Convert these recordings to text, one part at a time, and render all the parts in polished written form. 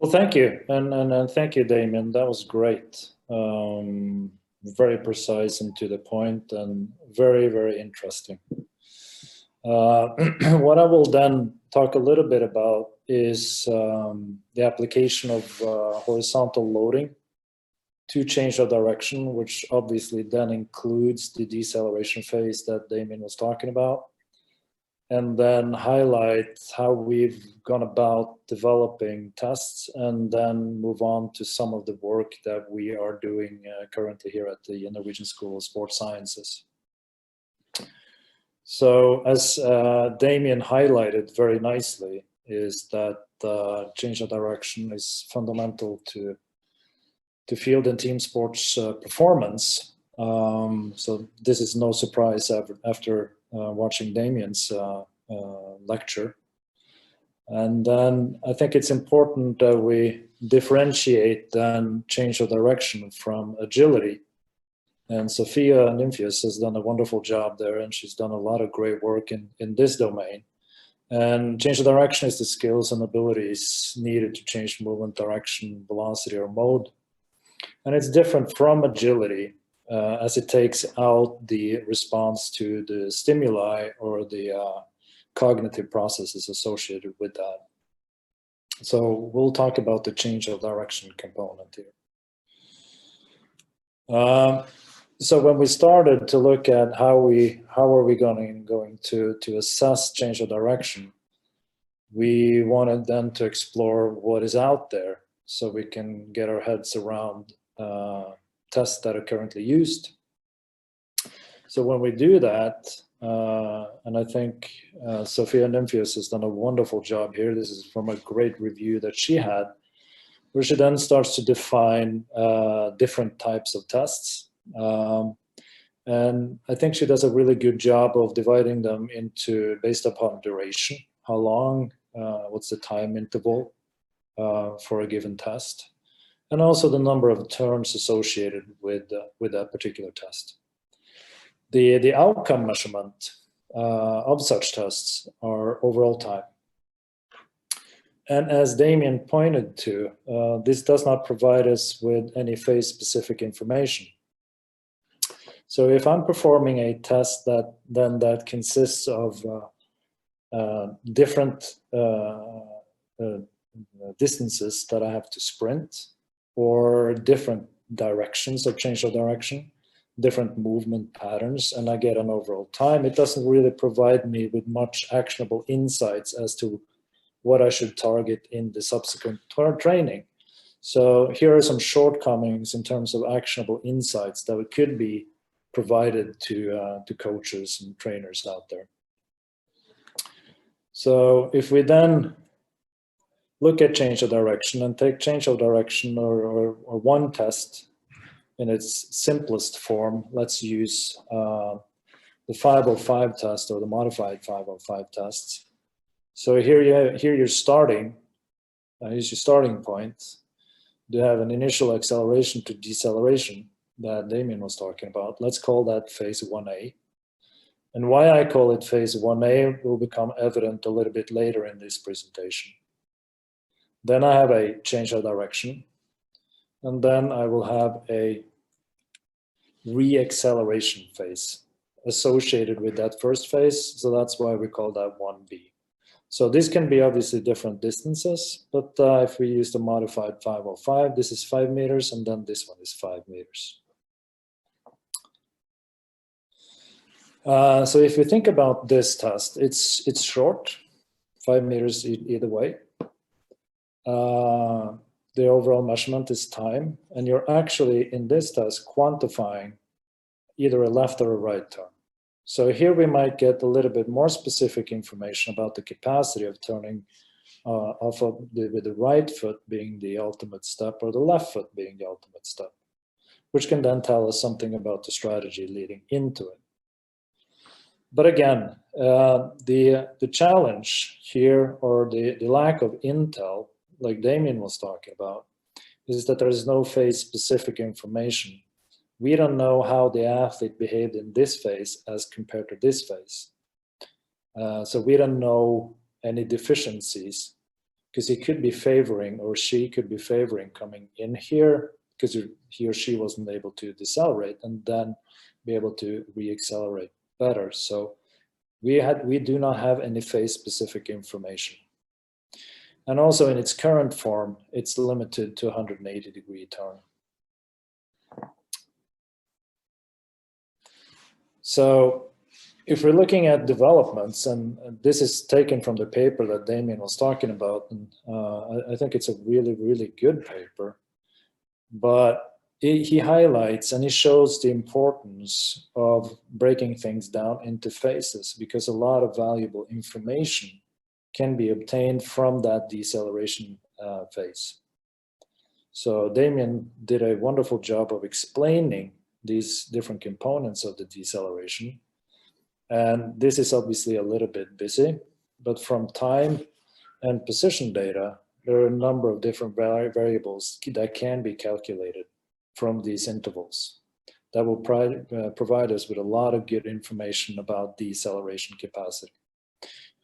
Well, thank you, and thank you, Damien. That was great. Very precise and to the point, and very interesting. What I will then talk a little bit about is the application of horizontal loading to change of direction, which obviously then includes the deceleration phase that Damien was talking about, and then highlight how we've gone about developing tests, and then move on to some of the work that we are doing currently here at the Norwegian School of Sports Sciences. So as Damien highlighted very nicely, is that change of direction is fundamental to field and team sports performance. So this is no surprise after watching Damien's lecture. And then I think it's important that we differentiate then change of direction from agility. And Sophia Nymphius has done a wonderful job there, and she's done a lot of great work in this domain. And change of direction is the skills and abilities needed to change movement, direction, velocity, or mode. And it's different from agility, as it takes out the response to the stimuli or the cognitive processes associated with that. So we'll talk about the change of direction component here. So when we started to look at how are we going to assess change of direction, we wanted then to explore what is out there, so we can get our heads around tests that are currently used. So when we do that, and I think Sophia Nymphius has done a wonderful job here. This is from a great review that she had, where she then starts to define different types of tests. And I think she does a really good job of dividing them into based upon duration, how long, what's the time interval for a given test, and also the number of turns associated with that particular test. The outcome measurement of such tests are overall time. And as Damien pointed to, this does not provide us with any phase-specific information. So if I'm performing a test that consists of different distances that I have to sprint, or different directions of change of direction, different movement patterns, and I get an overall time, it doesn't really provide me with much actionable insights as to what I should target in the subsequent training. So here are some shortcomings in terms of actionable insights that could be provided to coaches and trainers out there. So if we then look at change of direction and take change of direction or one test in its simplest form, let's use the 505 test or the modified 505 tests. So here you're starting, here's your starting point. You have an initial acceleration to deceleration that Damien was talking about. Let's call that phase 1A. And why I call it phase 1A will become evident a little bit later in this presentation. Then I have a change of direction, and then I will have a re-acceleration phase associated with that first phase, so that's why we call that 1B. So this can be obviously different distances, but if we use the modified 505, this is 5 meters, and then this one is 5 meters. So if we think about this test, it's short, 5 meters either way. The overall measurement is time, and you're actually in this test quantifying either a left or a right turn. So here we might get a little bit more specific information about the capacity of turning off of with the right foot being the ultimate step or the left foot being the ultimate step, which can then tell us something about the strategy leading into it. But again, the challenge here, or the lack of intel, like Damien was talking about, is that there is no phase-specific information. We don't know how the athlete behaved in this phase as compared to this phase. So we don't know any deficiencies because he could be favoring, or she could be favoring coming in here because he or she wasn't able to decelerate and then be able to re-accelerate better. So we do not have any phase specific information. And also in its current form, it's limited to 180-degree turn. So if we're looking at developments, and this is taken from the paper that Damien was talking about, and I think it's a really, really good paper, but he highlights and he shows the importance of breaking things down into phases, because a lot of valuable information can be obtained from that deceleration phase. So Damien did a wonderful job of explaining these different components of the deceleration. And this is obviously a little bit busy, but from time and position data, there are a number of different variables that can be calculated from these intervals that will provide us with a lot of good information about deceleration capacity.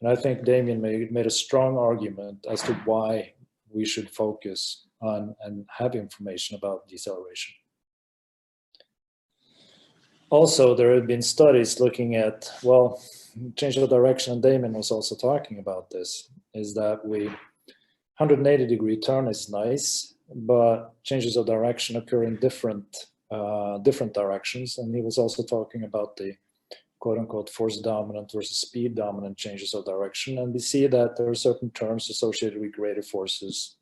And I think Damien made a strong argument as to why we should focus on and have information about deceleration. Also, there have been studies looking at, well, change of direction, and Damien was also talking about this, is that 180-degree turn is nice, but changes of direction occur in different directions. And he was also talking about the quote-unquote force dominant versus speed dominant changes of direction. And we see that there are certain terms associated with greater forces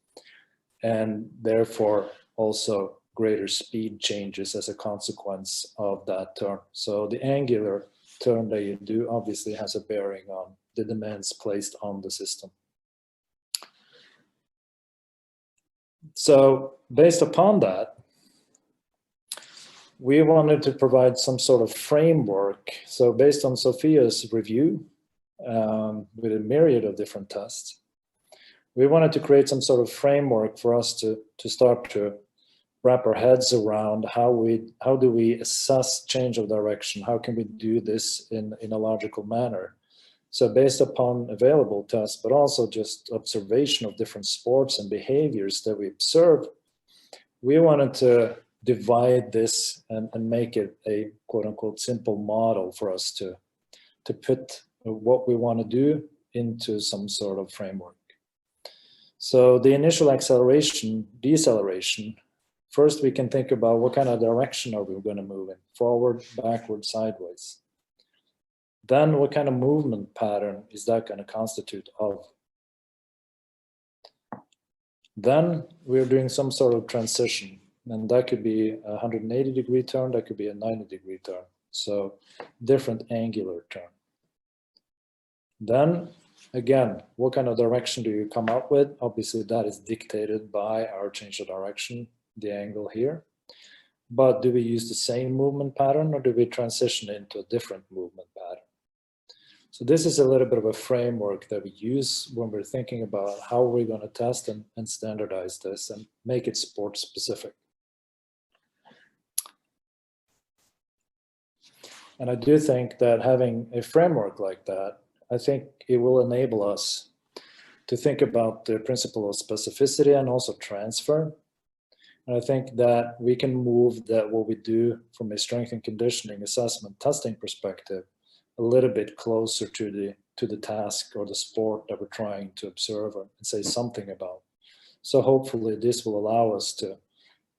and therefore also greater speed changes as a consequence of that turn. So the angular turn that you do obviously has a bearing on the demands placed on the system. So based upon that, we wanted to provide some sort of framework. So based on Sophia's review with a myriad of different tests, we wanted to create some sort of framework for us to start to wrap our heads around how do we assess change of direction? How can we do this in a logical manner? So based upon available tests, but also just observation of different sports and behaviors that we observe, we wanted to divide this and make it a quote-unquote simple model for us to put what we want to do into some sort of framework. So the initial acceleration, deceleration, first we can think about what kind of direction are we going to move in, forward, backward, sideways. Then what kind of movement pattern is that going to constitute of? Then we're doing some sort of transition, and that could be a 180-degree turn, that could be a 90-degree turn. So different angular turn. Then again, what kind of direction do you come up with? Obviously that is dictated by our change of direction, the angle here. But do we use the same movement pattern, or do we transition into a different movement pattern? So this is a little bit of a framework that we use when we're thinking about how we're going to test and standardize this and make it sport specific. And I do think that having a framework like that, I think it will enable us to think about the principle of specificity and also transfer. And I think that we can move that what we do from a strength and conditioning assessment testing perspective a little bit closer to the task or the sport that we're trying to observe and say something about. So hopefully this will allow us to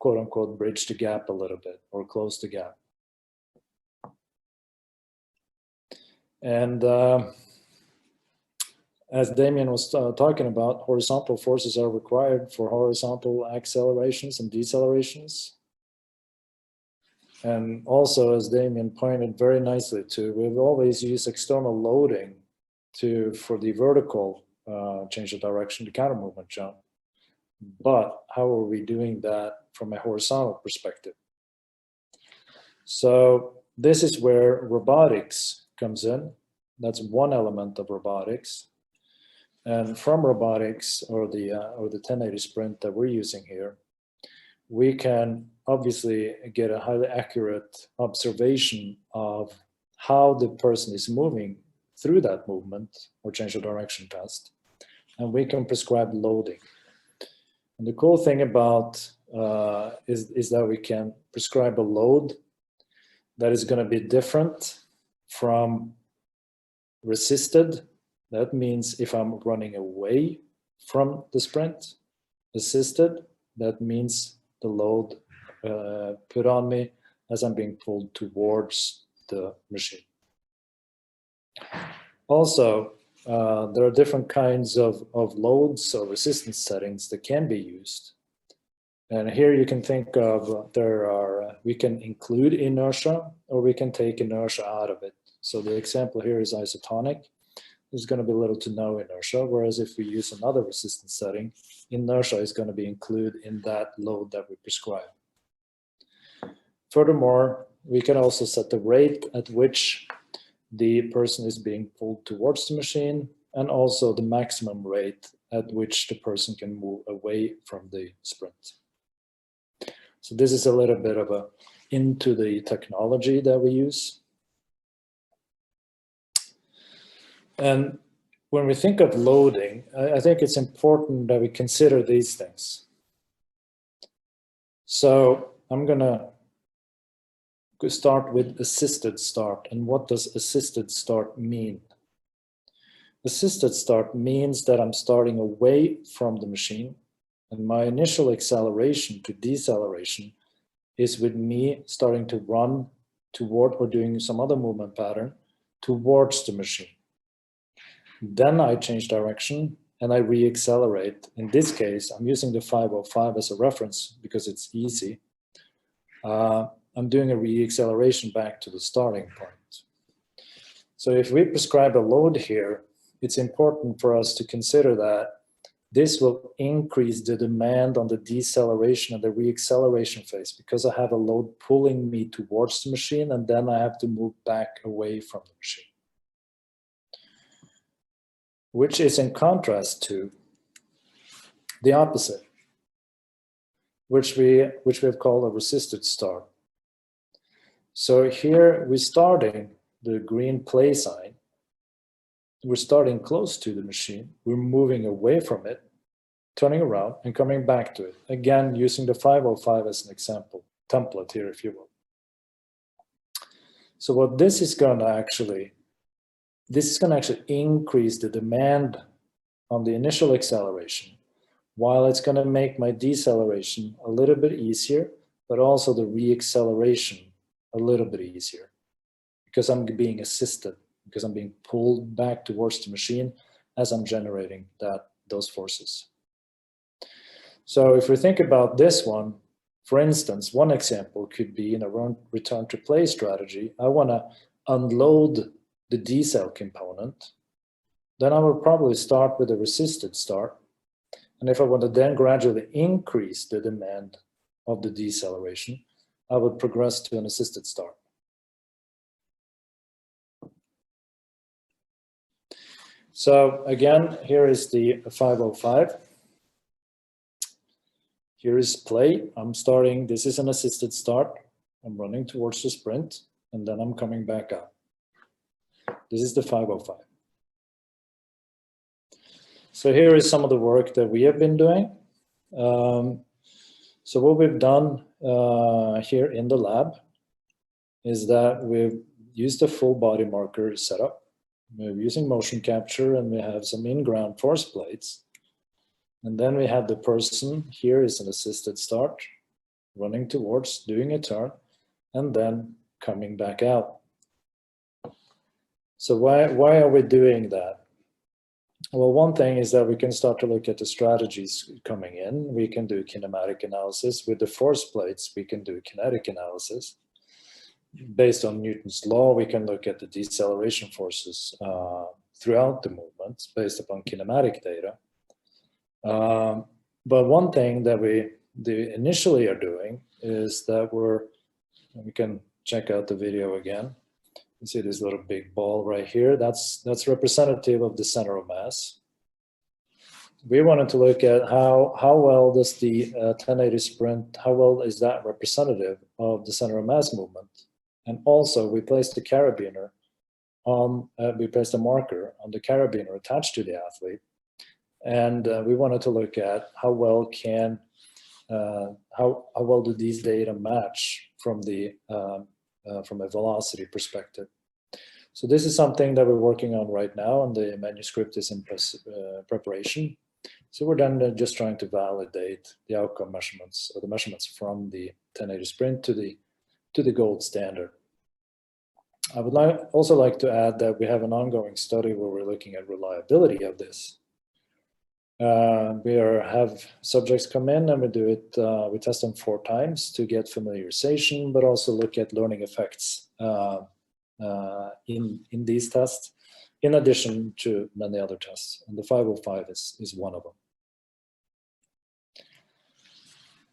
quote unquote bridge the gap a little bit or close the gap. And as Damien was talking about, horizontal forces are required for horizontal accelerations and decelerations. And also, as Damien pointed very nicely to, we've always used external loading for the vertical change of direction, the counter movement jump. But how are we doing that from a horizontal perspective? So this is where robotics comes in. That's one element of robotics. And from robotics or the 1080 sprint that we're using here, we can obviously get a highly accurate observation of how the person is moving through that movement or change of direction test. and we can prescribe loading. And the cool thing about is that we can prescribe a load that is going to be different from resisted. That means if I'm running away from the sprint. Assisted, that means the load put on me as I'm being pulled towards the machine. Also, there are different kinds of loads or resistance settings that can be used. And here you can think of, we can include inertia or we can take inertia out of it. So the example here is isotonic. There's going to be little to no inertia, whereas if we use another resistance setting, inertia is going to be included in that load that we prescribe. Furthermore, we can also set the rate at which the person is being pulled towards the machine, and also the maximum rate at which the person can move away from the sprint. So this is a little bit of a into the technology that we use. And when we think of loading, I think it's important that we consider these things. So I'm going to start with assisted start. And what does assisted start mean? Assisted start means that I'm starting away from the machine, and my initial acceleration to deceleration is with me starting to run toward or doing some other movement pattern towards the machine. Then I change direction and I re-accelerate. In this case, I'm using the 505 as a reference because it's easy. I'm doing a re-acceleration back to the starting point. So if we prescribe a load here, it's important for us to consider that this will increase the demand on the deceleration and the re-acceleration phase because I have a load pulling me towards the machine and then I have to move back away from the machine. Which is in contrast to the opposite, which we have called a resisted start. So here we're starting the green play sign. We're starting close to the machine. We're moving away from it, turning around and coming back to it. Again, using the 505 as an example, template here, if you will. So what this is going to actually increase the demand on the initial acceleration, while it's going to make my deceleration a little bit easier, but also the re-acceleration a little bit easier because I'm being assisted, because I'm being pulled back towards the machine as I'm generating those forces. So if we think about this one, for instance, one example could be in a return to play strategy. I want to unload the decel component, then I will probably start with a resisted start. And if I want to then gradually increase the demand of the deceleration, I would progress to an assisted start. So again, here is the 505. Here is play. I'm starting, this is an assisted start. I'm running towards the sprint, and then I'm coming back up. This is the 505. So here is some of the work that we have been doing. So what we've done here in the lab is that we've used a full body marker setup. We're using motion capture and we have some in-ground force plates. And then we have the person, here is an assisted start, running towards, doing a turn, and then coming back out. So why are we doing that? Well, one thing is that we can start to look at the strategies coming in. We can do kinematic analysis. With the force plates, we can do kinetic analysis. Based on Newton's law, we can look at the deceleration forces throughout the movement based upon kinematic data. But one thing that we initially are doing is that we can check out the video again. You see this little big ball right here. That's representative of the center of mass. We wanted to look at how well does the 1080 sprint, how well is that representative of the center of mass movement? And also we placed the carabiner on, we placed a marker on the carabiner attached to the athlete. And we wanted to look at how well can how well do these data match from a velocity perspective. So this is something that we're working on right now, and the manuscript is in preparation. So we're then just trying to validate the outcome measurements, or the measurements from the 1080 sprint to the gold standard. I would also like to add that we have an ongoing study where we're looking at reliability of this. We have subjects come in and we do it, we test them 4 times to get familiarization, but also look at learning effects in these tests, in addition to many other tests. And the 505 is one of them.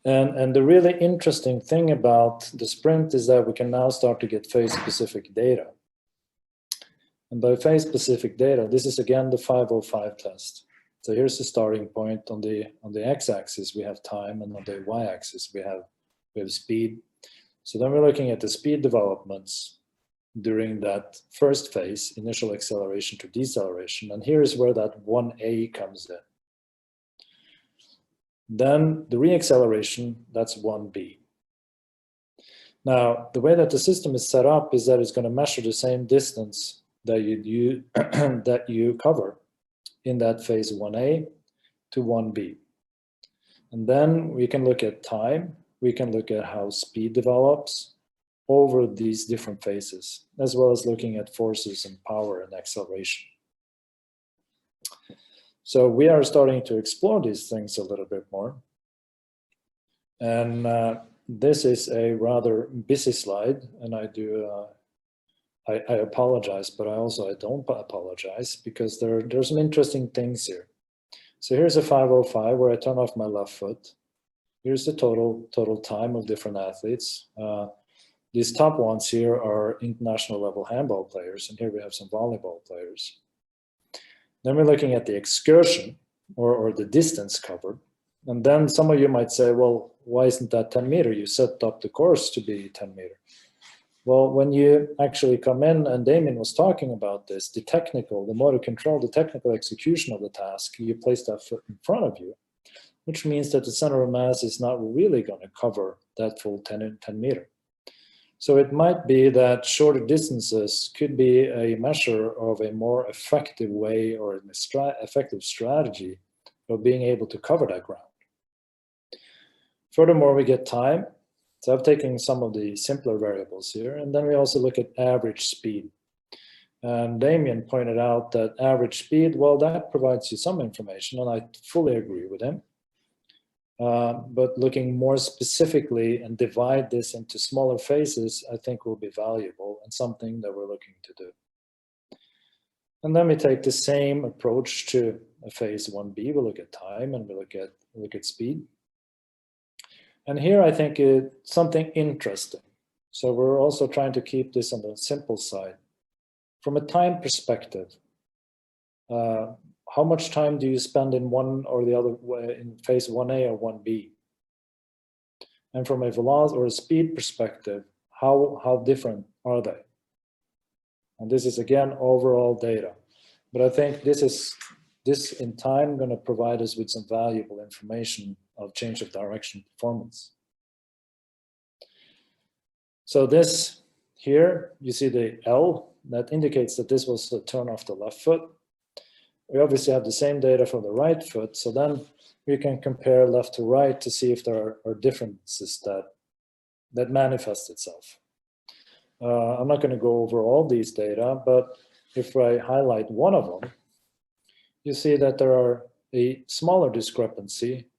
And the really interesting thing about the sprint is that we can now start to get phase-specific data. And by phase-specific data, this is again the 505 test. So here's the starting point. On the x-axis we have time, and on the y-axis we have speed. So then we're looking at the speed developments during that first phase, initial acceleration to deceleration, and here is where that 1A comes in. Then the reacceleration, that's 1B. Now, the way that the system is set up is that it's going to measure the same distance that you cover in that phase 1A to 1B. And then we can look at time, we can look at how speed develops over these different phases, as well as looking at forces and power and acceleration. So we are starting to explore these things a little bit more. And this is a rather busy slide, and I apologize, but I don't apologize, because there's some interesting things here. So here's a 505 where I turn off my left foot. Here's the total time of different athletes. These top ones here are international level handball players, and here we have some volleyball players. Then we're looking at the excursion, or the distance covered. And then some of you might say, well, why isn't that 10 meter? You set up the course to be 10 meter. Well, when you actually come in, and Damien was talking about this, the motor control, the technical execution of the task, you place that foot in front of you, which means that the center of mass is not really going to cover that full 10 meter. So it might be that shorter distances could be a measure of a more effective way, or an effective strategy of being able to cover that ground. Furthermore, we get time. So I've taken some of the simpler variables here, and then we also look at average speed. And Damien pointed out that average speed, well, that provides you some information, and I fully agree with him. But looking more specifically and divide this into smaller phases, I think will be valuable, and something that we're looking to do. And then we take the same approach to a phase 1B. We look at time, and we look at speed. And here I think it's something interesting. So we're also trying to keep this on the simple side. From a time perspective, how much time do you spend in one or the other way, in phase 1A or 1B? And from a velocity or a speed perspective, how different are they? And this is again overall data. But I think this in time going to provide us with some valuable information of change of direction performance. So this here, you see the L, that indicates that this was the turn off the left foot. We obviously have the same data for the right foot, so then we can compare left to right to see if there are differences that manifest itself. I'm not going to go over all these data, but if I highlight one of them, you see that there are a smaller discrepancy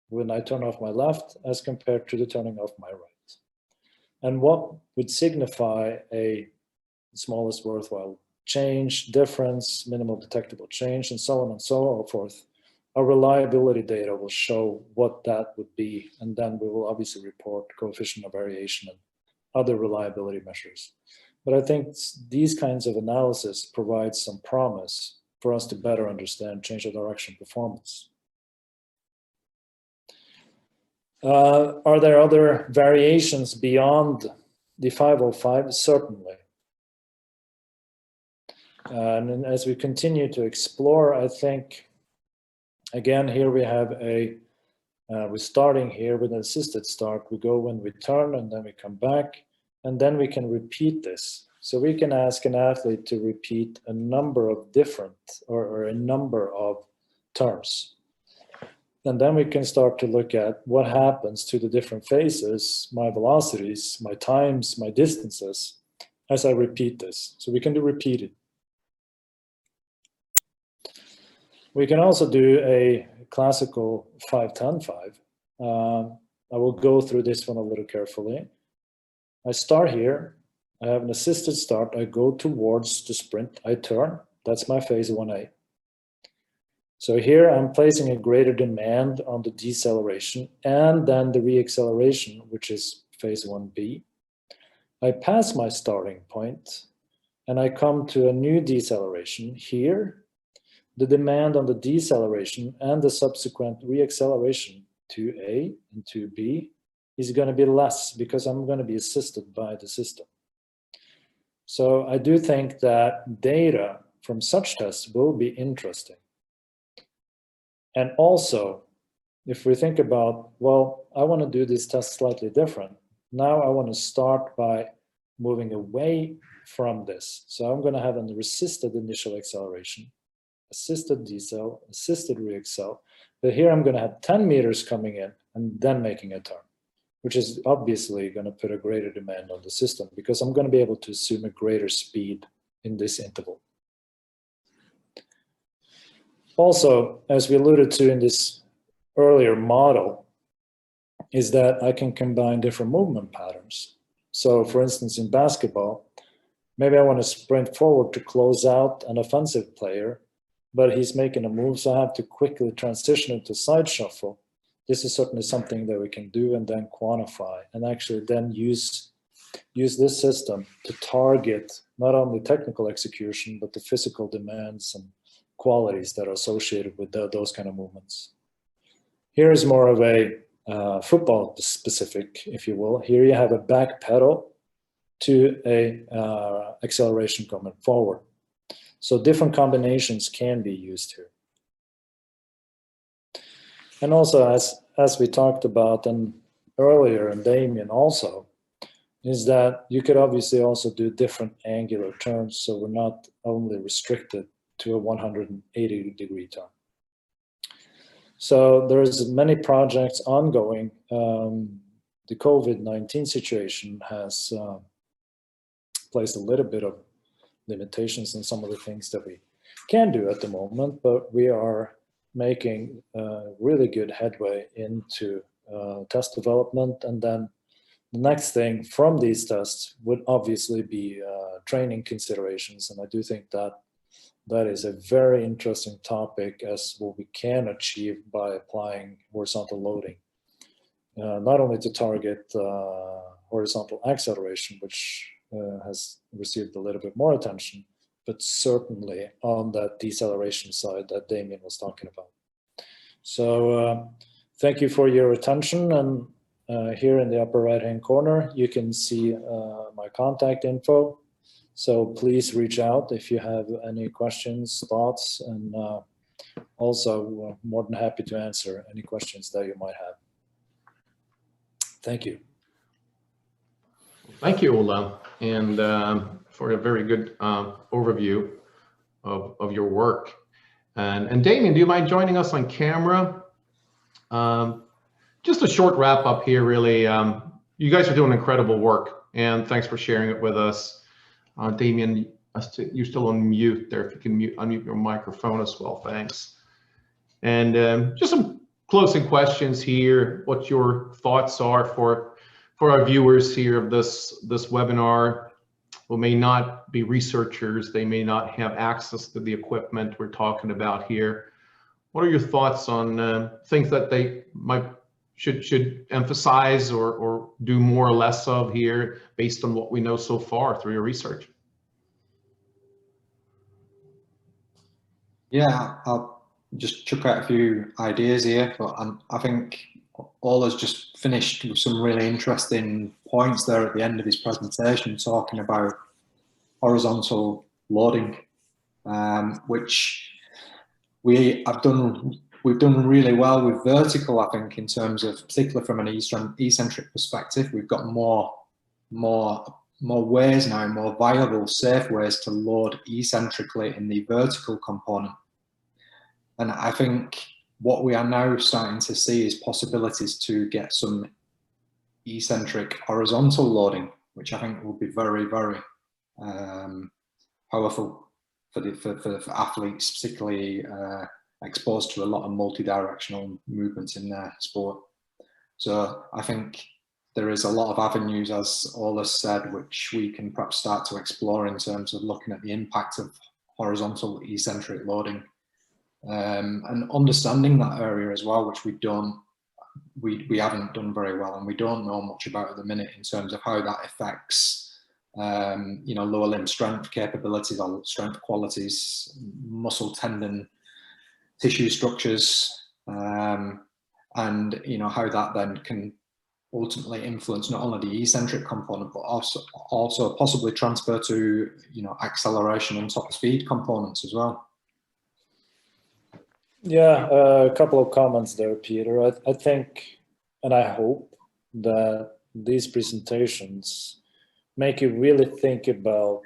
when I turn off my left as compared to the turning off my right. And what would signify a smallest worthwhile change, difference, minimal detectable change, and so on and so forth? Our reliability data will show what that would be, and then we will obviously report coefficient of variation and other reliability measures. But I think these kinds of analysis provide some promise for us to better understand change of direction performance. Are there other variations beyond the 505? Certainly. And as we continue to explore, I think Again, here we have we're starting here with an assisted start. We go when we turn and then we come back, and then we can repeat this. So we can ask an athlete to repeat a number of different or a number of turns. And then we can start to look at what happens to the different phases, my velocities, my times, my distances, as I repeat this. So we can do repeated. We can also do a classical 5-10-5. I will go through this one a little carefully. I start here. I have an assisted start. I go towards the sprint. I turn. That's my phase 1A. So here I'm placing a greater demand on the deceleration and then the reacceleration, which is phase 1B. I pass my starting point and I come to a new deceleration here. The demand on the deceleration and the subsequent reacceleration to A and to B is going to be less because I'm going to be assisted by the system. So I do think that data from such tests will be interesting. And also, if we think about, well, I want to do this test slightly different. Now I want to start by moving away from this. So I'm going to have a resisted initial acceleration, assisted decel, assisted reaccel. But here I'm going to have 10 meters coming in and then making a turn, which is obviously going to put a greater demand on the system because I'm going to be able to assume a greater speed in this interval. Also, as we alluded to in this earlier model, is that I can combine different movement patterns. So for instance, in basketball, maybe I want to sprint forward to close out an offensive player, but he's making a move, so I have to quickly transition into side shuffle. This is certainly something that we can do and then quantify and actually then use this system to target not only technical execution, but the physical demands and qualities that are associated with those kind of movements. Here is more of a football specific, if you will. Here you have a back pedal to a acceleration coming forward. So different combinations can be used here. And also, as we talked about and earlier, and Damien also, is that you could obviously also do different angular turns, so we're not only restricted to a 180-degree turn. So there's many projects ongoing. The COVID-19 situation has placed a little bit of limitations on some of the things that we can do at the moment, but we are making really good headway into test development. And then the next thing from these tests would obviously be training considerations. And I do think that that is a very interesting topic as what we can achieve by applying horizontal loading, not only to target horizontal acceleration, which has received a little bit more attention, but certainly on that deceleration side that Damien was talking about. So thank you for your attention. And here in the upper right-hand corner, you can see my contact info. So please reach out if you have any questions, thoughts, and also more than happy to answer any questions that you might have. Thank you. Thank you, Ola, and for a very good overview of your work. And Damien, do you mind joining us on camera? Just a short wrap up here, really. You guys are doing incredible work, and thanks for sharing it with us. Damien, you're still on mute there. If you can unmute your microphone as well, thanks. And just some closing questions here. What your thoughts are for our viewers here of this webinar, who may not be researchers, they may not have access to the equipment we're talking about here. What are your thoughts on things that they should emphasize or do more or less of here based on what we know so far through your research? Yeah, I'll just chuck out a few ideas here, but I think Ola's just finished with some really interesting points there at the end of his presentation, talking about horizontal loading, which I've done we've done really well with vertical, I think, in terms of, particularly from an eccentric perspective, we've got more ways now, more viable, safe ways to load eccentrically in the vertical component. And I think what we are now starting to see is possibilities to get some eccentric horizontal loading, which I think will be very, very powerful for athletes, particularly exposed to a lot of multi-directional movements in their sport. So I think there is a lot of avenues, as Ola said, which we can perhaps start to explore in terms of looking at the impact of horizontal eccentric loading, and understanding that area as well, which we haven't done very well, and we don't know much about at the minute in terms of how that affects lower limb strength capabilities or strength qualities, muscle, tendon, tissue structures, and how that then can ultimately influence not only the eccentric component, but also possibly transfer to acceleration and top speed components as well. Yeah, a couple of comments there, Peter. I think, and I hope, that these presentations make you really think about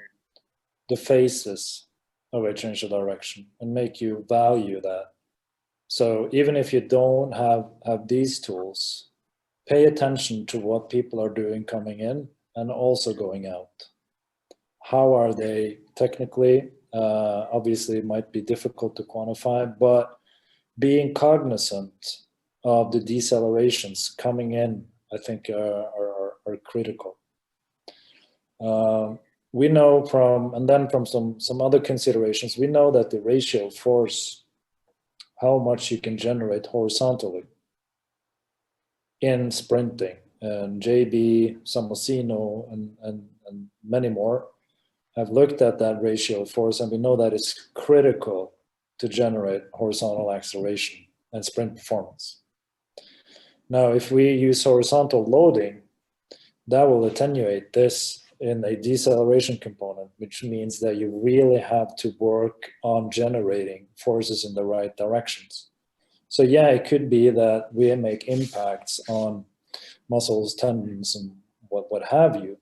the phases of a change of direction and make you value that. So even if you don't have these tools, pay attention to what people are doing coming in and also going out. How are they technically? Obviously, it might be difficult to quantify, but being cognizant of the decelerations coming in, I think, are critical. We know from some other considerations, we know that the ratio of force, how much you can generate horizontally in sprinting, and JB, Samosino, and many more have looked at that ratio of force, and we know that it's critical to generate horizontal acceleration and sprint performance. Now, if we use horizontal loading, that will attenuate this in a deceleration component, which means that you really have to work on generating forces in the right directions. So yeah, it could be that we make impacts on muscles, tendons, and what have you.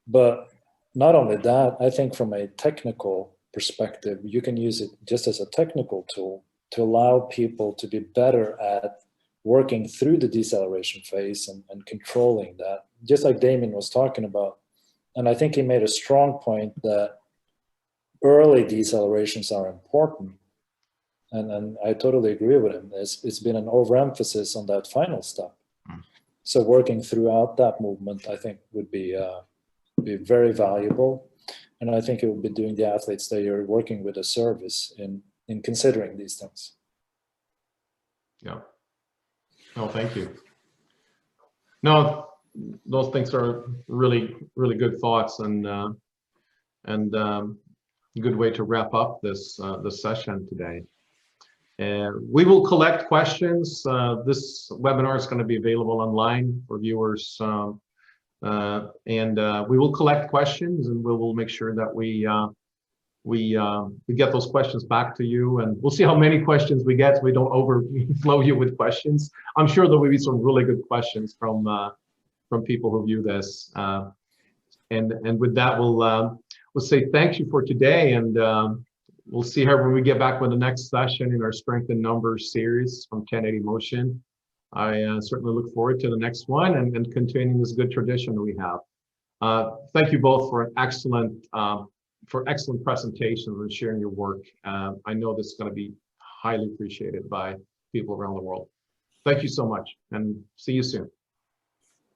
But not only that, I think from a technical perspective, you can use it just as a technical tool to allow people to be better at working through the deceleration phase and controlling that, just like Damien was talking about. And I think he made a strong point that early decelerations are important. And I totally agree with him. It's been an overemphasis on that final step. So working throughout that movement, I think, would be very valuable. And I think it would be doing the athletes that you're working with a service in considering these things. Yeah. No, thank you. No, those things are really, really good thoughts, and good way to wrap up this session today. We will collect questions. This webinar is going to be available online for viewers, and we will collect questions, and we will make sure that we get those questions back to you, and we'll see how many questions we get so we don't overflow you with questions. I'm sure there will be some really good questions from people who view this, and with that, we'll say thank you for today, and we'll see how when we get back with the next session in our Strength in Numbers series from 1080 Motion. I certainly look forward to the next one and continuing this good tradition that we have. Thank you both for an excellent presentations and sharing your work. I know this is going to be highly appreciated by people around the world. Thank you so much, and see you soon.